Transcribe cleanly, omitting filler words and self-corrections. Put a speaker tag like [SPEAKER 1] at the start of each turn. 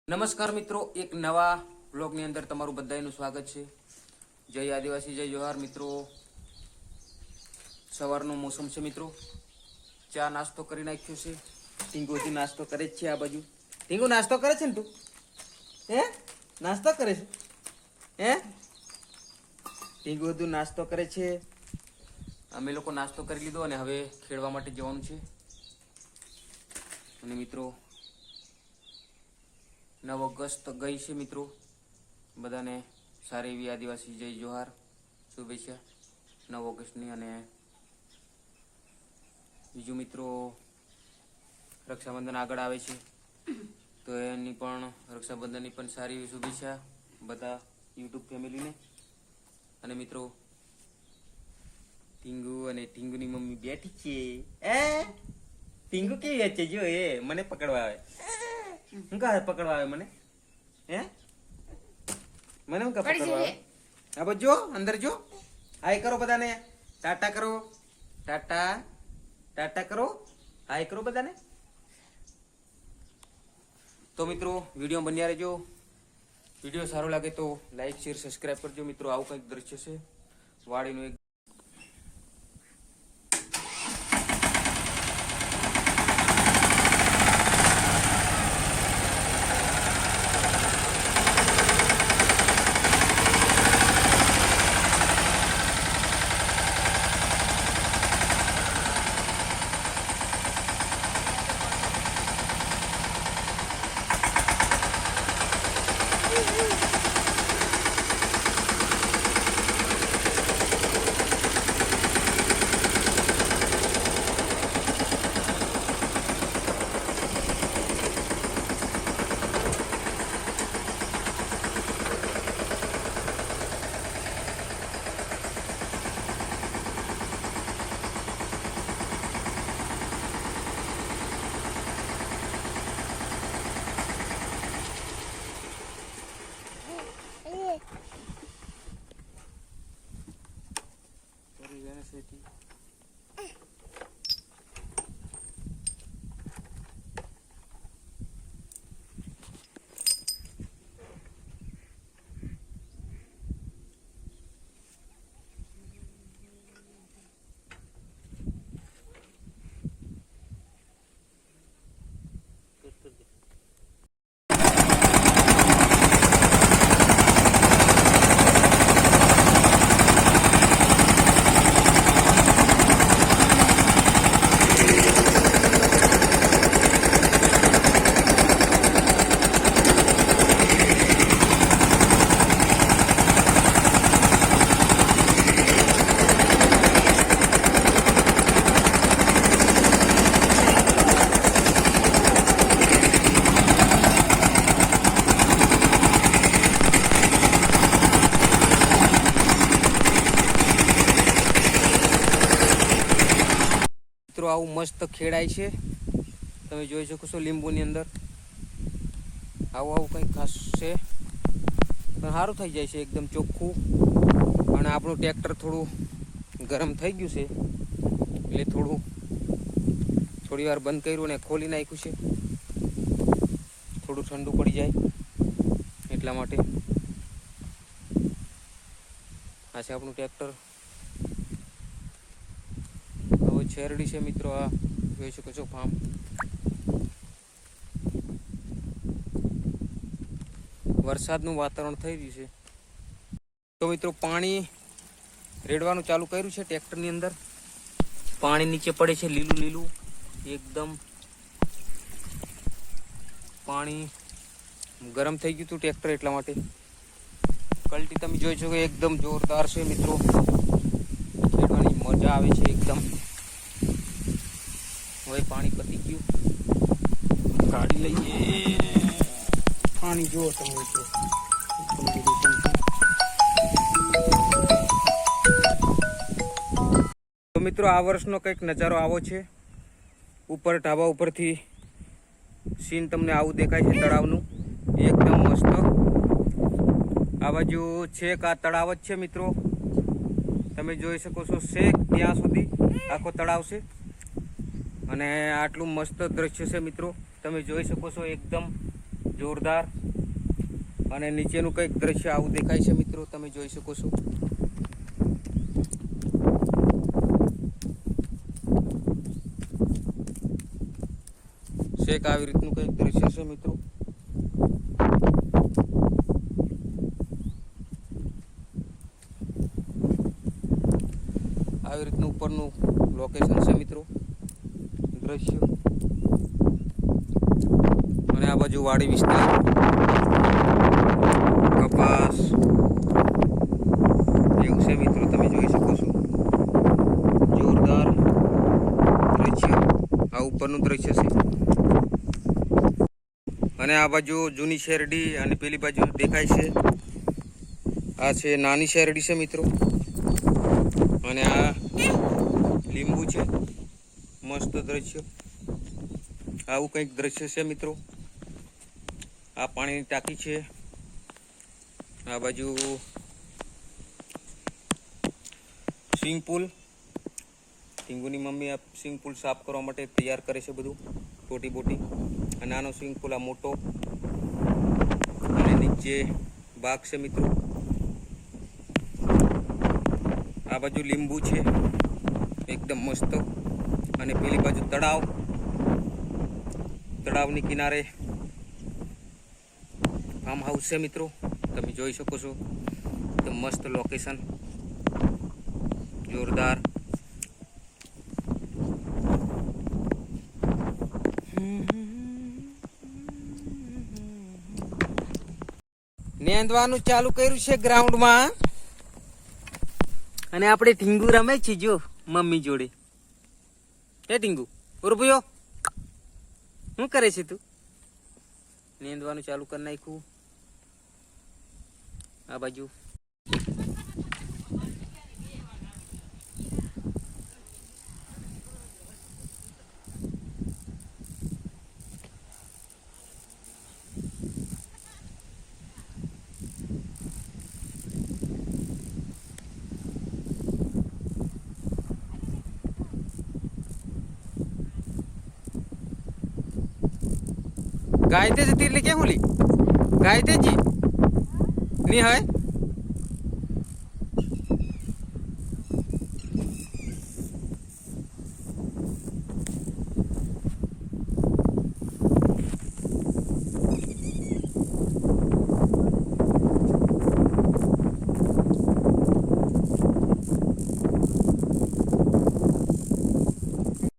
[SPEAKER 1] નમસ્કાર મિત્રો, એક નવા બ્લોગની અંદર તમારું બધાનું સ્વાગત છે. જય આદિવાસી, જય જોહાર. મિત્રો, સવારનો મોસમ છે. મિત્રો, ચા નાસ્તો કરી નાખ્યો છે. ટીંગોથી નાસ્તો કરે જ છે. આ બાજુ ટીંગો નાસ્તો કરે છે ને? તું હે નાસ્તો કરે છે? હે ટીંગોથી નાસ્તો કરે છે. અમે લોકો નાસ્તો કરી લીધો અને હવે ખેડવા માટે જવાનું છે. અને મિત્રો, 9 ઓગસ્ટ ગઈ છે. મિત્રો, બધાને સારી એવી આદિવાસી જય જોહાર, શુભેચ્છા 9 ઓગસ્ટની. અને બીજું મિત્રો, રક્ષાબંધન આગળ આવે છે, તો એની પણ રક્ષાબંધનની પણ સારી એવી શુભેચ્છા બધા યુટ્યુબ ફેમિલીને. અને મિત્રો, ટીંગુ અને ટીંગુની મમ્મી બેઠી છે. ટીંગુ કેવી છે? જો એ મને પકડવા આવે. હું કા પકડવા આવે મને? હે મને હું કા પકડવા આવે? આ બધું જો, અંદર જો. હાય કરો બધાને, ટાટા કરો, ટાટા ટાટા કરો, હાય કરો બધાને. તો મિત્રો, વિડીયો બન્યા રહેજો. વિડીયો સારો લાગે તો લાઈક, શેર, સબસ્ક્રાઈબ કરજો. મિત્રો, આવું કંઈક દ્રશ્ય છે વાડીનું. એક આવું મસ્ત ખેડાય છે. તમે જોઈ શકો છો લીંબુની અંદર આવું કંઈક ખાસ છે, પણ સારું થઈ જાય છે, એકદમ ચોખ્ખું. અને આપણું ટ્રેક્ટર થોડું ગરમ થઈ ગયું છે, એટલે થોડી વાર બંધ કર્યું અને ખોલી નાખ્યું છે, થોડું ઠંડુ પડી જાય એટલા માટે. આ છે આપણું ટ્રેક્ટર. શેરડી છે મિત્રો, આ જોઈ શકો છો ફાર્મ. વરસાદનું વાતાવરણ થઈ રહ્યું છે. તો મિત્રો, પાણી રેડવાનું ચાલુ કર્યું છે ટ્રેક્ટરની અંદર. પાણી નીચે પડે છે, લીલું લીલું એકદમ. પાણી ગરમ થઈ ગયું હતું ટ્રેક્ટર, એટલા માટે. કલ્ટી તમે જોઈ શકો એકદમ જોરદાર છે મિત્રો. ખેડવાની મજા આવે છે એકદમ. હવે પાણી પતી ગયું, ગાડી લઈએ. પાણી જુઓ તમે મિત્રો. તો મિત્રો, આ વર્ષનો કંઈક નજારો આવો છે. ઉપર ઢાબા ઉપરથી સીન તમને આવું દેખાય છે તળાવનું, એકદમ મસ્ત. આ બાજુ છેક આ તળાવ જ છે મિત્રો. તમે જોઈ શકો છો છેક ત્યાં સુધી આખો તળાવ છે. અને આટલું મસ્ત દ્રશ્ય છે મિત્રો, તમે જોઈ શકો છો એકદમ જોરદાર. અને નીચેનું કંઈક દ્રશ્ય આવું દેખાય છે મિત્રો, તમે જોઈ શકો છો. શેક આવી રીતનું કંઈક દ્રશ્ય છે મિત્રો. આવી રીતનું ઉપરનું લોકેશન છે મિત્રો, દ્રશ્ય. અને આ બાજુ વાડી વિસ્તાર, કપાસ એવું છે મિત્રો, તમે જોઈ શકો છો. જોરદાર દ્રશ્ય આ ઉપરનું દ્રશ્ય છે. અને આ બાજુ જૂની શેરડી અને પેલી બાજુ દેખાય છે આ છે નાની શેરડી છે મિત્રો. અને આ લીંબુ છે. મસ્ત દ્રશ્ય આવું કંઈક દ્રશ્ય છે મિત્રો. આ પાણીની ટાંકી છે. આ બાજુ સ્વિમિંગ પુલ. ટીંગુની મમ્મી આ સ્વિમિંગ પુલ સાફ કરવા માટે તૈયાર કરે છે બધું, ટોટી બોટી. આ નાનો સ્વિમિંગ પુલ, આ મોટો. અને નીચે બાગ છે મિત્રો. આ બાજુ લીંબુ છે એકદમ મસ્ત. અને પેલી બાજુ તળાવ, તળાવની કિનારે ફાર્મ હાઉસ છે મિત્રો, તમે જોઈ શકો છો. એકદમ મસ્ત લોકેશન, જોરદાર. નેંદવાનું ચાલુ કર્યું છે ગ્રાઉન્ડમાં. અને આપણે ઢીંગુ રમે છે જો મમ્મી જોડે. હે ઢીંગુ, ઉર્ભયો શું કરે છે તું? નેંદવાનું ચાલુ કરી નાખ્યું. આ બાજુ गायते तीरले क्या बोली गायते जी नहीं है